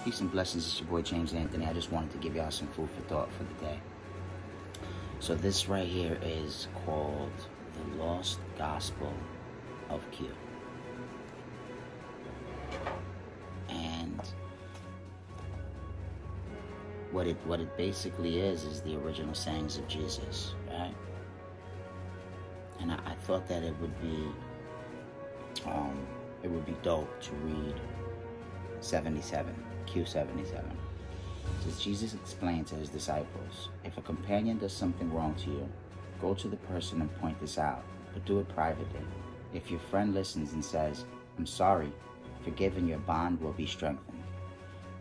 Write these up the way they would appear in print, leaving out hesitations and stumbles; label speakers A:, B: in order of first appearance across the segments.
A: Peace and blessings. It's your boy James Anthony. I just wanted to give y'all some food for thought for the day. So this right here is called The Lost Gospel of Q. And what it basically is the original sayings of Jesus, right? And I thought that it would be dope to read 77, Q77. It says, Jesus explained to his disciples, if a companion does something wrong to you, go to the person and point this out, but do it privately. If your friend listens and says, I'm sorry, forgive and your bond will be strengthened.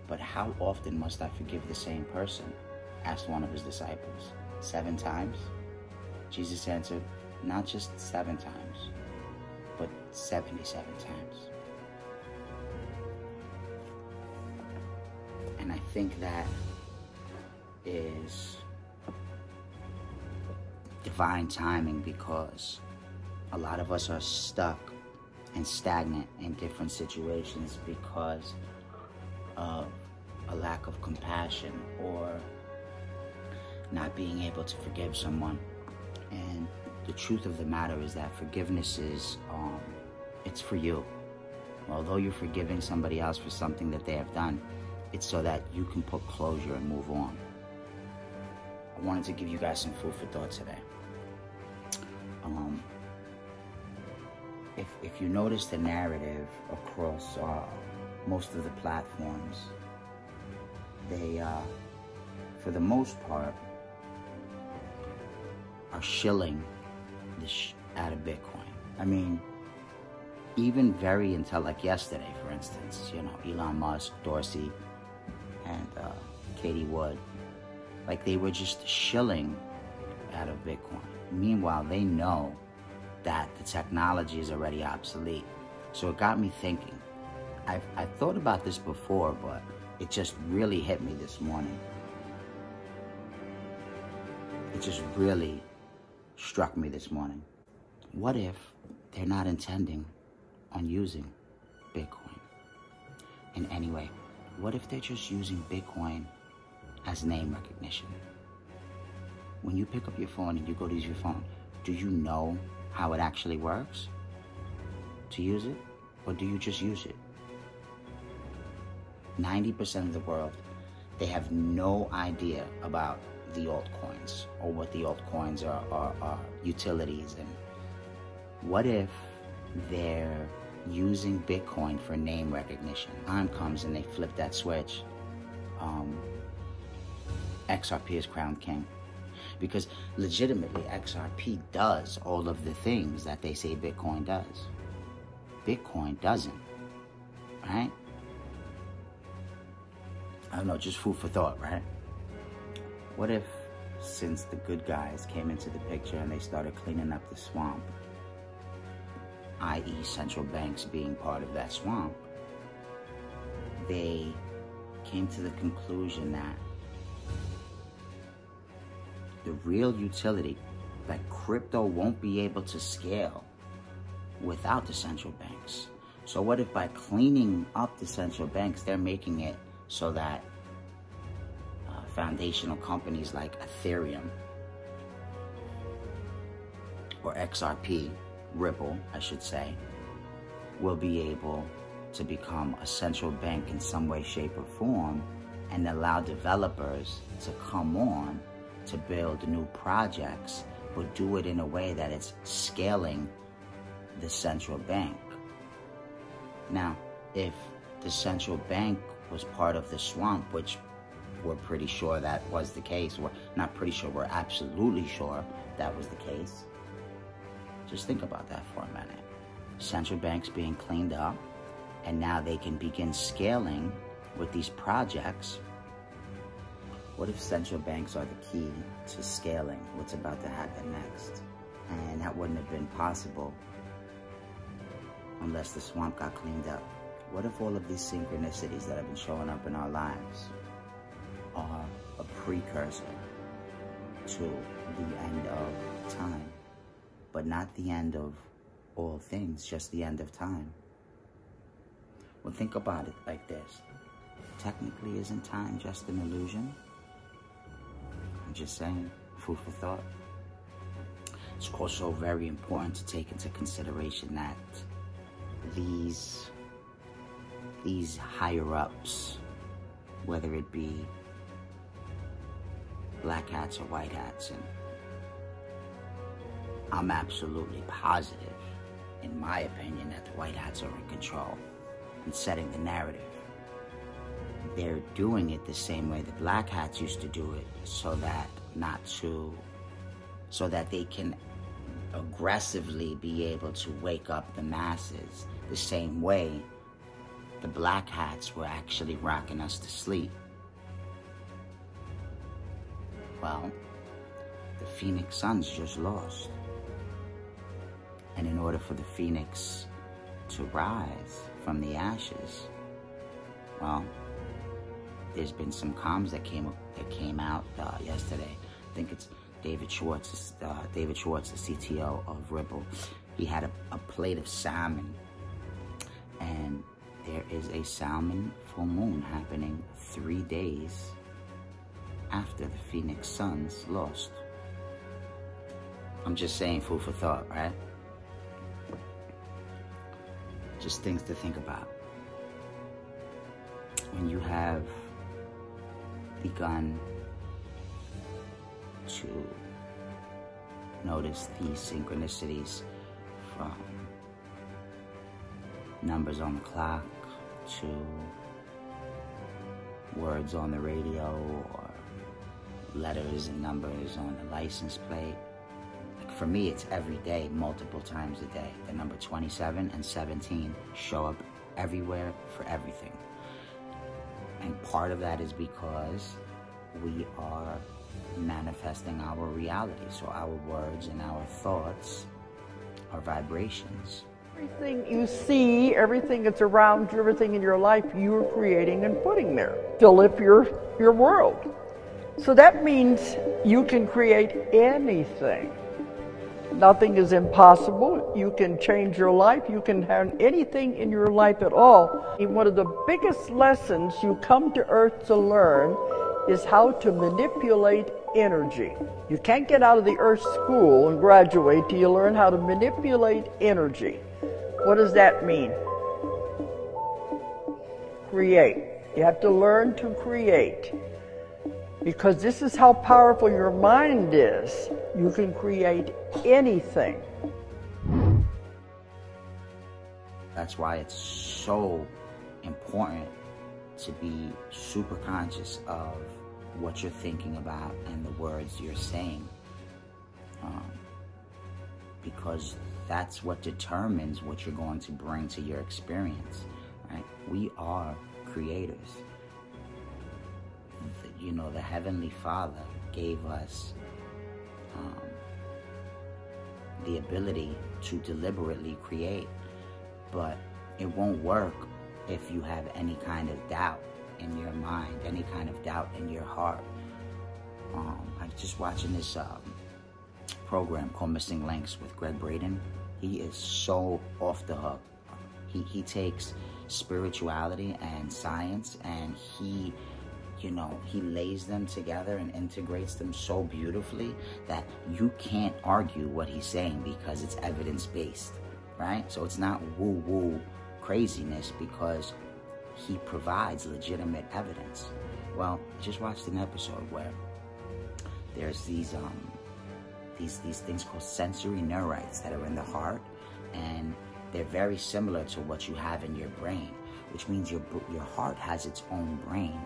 A: But how often must I forgive the same person? Asked one of his disciples. 7 times? Jesus answered, not just 7 times, but 77 times. And I think that is divine timing, because a lot of us are stuck and stagnant in different situations because of a lack of compassion or not being able to forgive someone. And the truth of the matter is that forgiveness is, it's for you. Although you're forgiving somebody else for something that they have done, it's so that you can put closure and move on. I wanted to give you guys some food for thought today. If you notice the narrative across most of the platforms, they, for the most part, are shilling out of Bitcoin. I mean, even like yesterday, for instance, you know, Elon Musk, Dorsey, and Katie Wood, like they were just shilling out of Bitcoin. Meanwhile, they know that the technology is already obsolete. So it got me thinking. I've thought about this before, but it just really hit me this morning. It just really struck me this morning. What if they're not intending on using Bitcoin in any way? What if they're just using Bitcoin as name recognition? When you pick up your phone and you go to use your phone, do you know how it actually works to use it? Or do you just use it? 90% of the world, they have no idea about the altcoins or what the altcoins are utilities. And what if they're using Bitcoin for name recognition? Time comes and they flip that switch. XRP is crowned king. Because legitimately, XRP does all of the things that they say Bitcoin does. Bitcoin doesn't, right? I don't know, just food for thought, right? What if, since the good guys came into the picture and they started cleaning up the swamp, i.e. central banks being part of that swamp, they came to the conclusion that the real utility, that crypto won't be able to scale without the central banks. So what if by cleaning up the central banks, they're making it so that foundational companies like Ethereum or XRP, Ripple, I should say, will be able to become a central bank in some way, shape, or form, and allow developers to come on to build new projects, but do it in a way that it's scaling the central bank. Now, if the central bank was part of the swamp, which we're pretty sure that was the case, we're not pretty sure, we're absolutely sure that was the case. Just think about that for a minute. Central banks being cleaned up, and now they can begin scaling with these projects. What if central banks are the key to scaling what's about to happen next? And that wouldn't have been possible unless the swamp got cleaned up. What if all of these synchronicities that have been showing up in our lives are a precursor to the end of time? But not the end of all things, just the end of time. Well, think about it like this. technically isn't time just an illusion? I'm just saying, food for thought. It's also very important to take into consideration that these higher-ups, whether it be black hats or white hats, and I'm absolutely positive, in my opinion, that the white hats are in control and setting the narrative. They're doing it the same way the black hats used to do it, so that they can aggressively be able to wake up the masses the same way the black hats were actually rocking us to sleep. Well, the Phoenix Suns just lost. And in order for the Phoenix to rise from the ashes, well, there's been some comms that came out yesterday. I think it's David Schwartz, the CTO of Ripple. He had a plate of salmon, and there is a salmon full moon happening 3 days after the Phoenix Suns lost. I'm just saying, food for thought, right? Just things to think about. When you have begun to notice these synchronicities, from numbers on the clock to words on the radio or letters and numbers on the license plate. Like for me, it's every day, multiple times a day. The number 27 and 17 show up everywhere for everything. And part of that is because we are manifesting our reality. So our words and our thoughts are vibrations.
B: Everything you see, everything that's around you, everything in your life, you're creating and putting there. Fill up your world. So that means you can create anything. Nothing is impossible. You can change your life. You can have anything in your life at all. One of the biggest lessons you come to Earth to learn is how to manipulate energy. You can't get out of the Earth school and graduate till you learn how to manipulate energy. What does that mean? Create. You have to learn to create. Because this is how powerful your mind is. You can create anything.
A: That's why it's so important to be super conscious of what you're thinking about and the words you're saying. Because that's what determines what you're going to bring to your experience, right? We are creators. You know, the Heavenly Father gave us the ability to deliberately create, but it won't work if you have any kind of doubt in your mind, any kind of doubt in your heart. I'm just watching this program called Missing Links with Greg Braden. He is so off the hook. He takes spirituality and science, and he lays them together and integrates them so beautifully that you can't argue what he's saying because it's evidence-based, right? So it's not woo-woo craziness because he provides legitimate evidence. Well, just watched an episode where there's these things called sensory neurites that are in the heart, and they're very similar to what you have in your brain, which means your heart has its own brain.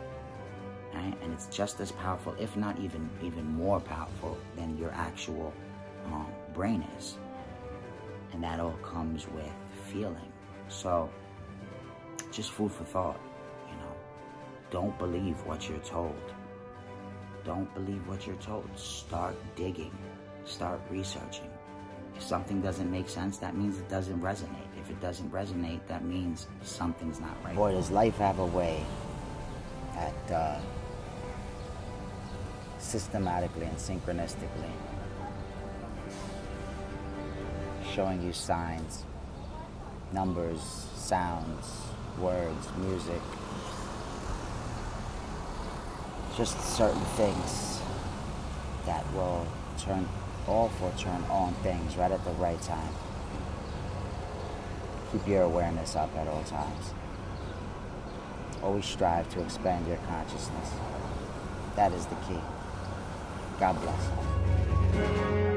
A: Right? And it's just as powerful, if not even more powerful than your actual brain is. And that all comes with feeling. So, just food for thought, Don't believe what you're told. Don't believe what you're told. Start digging. Start researching. If something doesn't make sense, that means it doesn't resonate. If it doesn't resonate, that means something's not right. Boy, does life have a way at systematically and synchronistically showing you signs, numbers, sounds, words, music, just certain things that will turn off or turn on things right at the right time. Keep your awareness up at all times. Always strive to expand your consciousness. That is the key. God bless.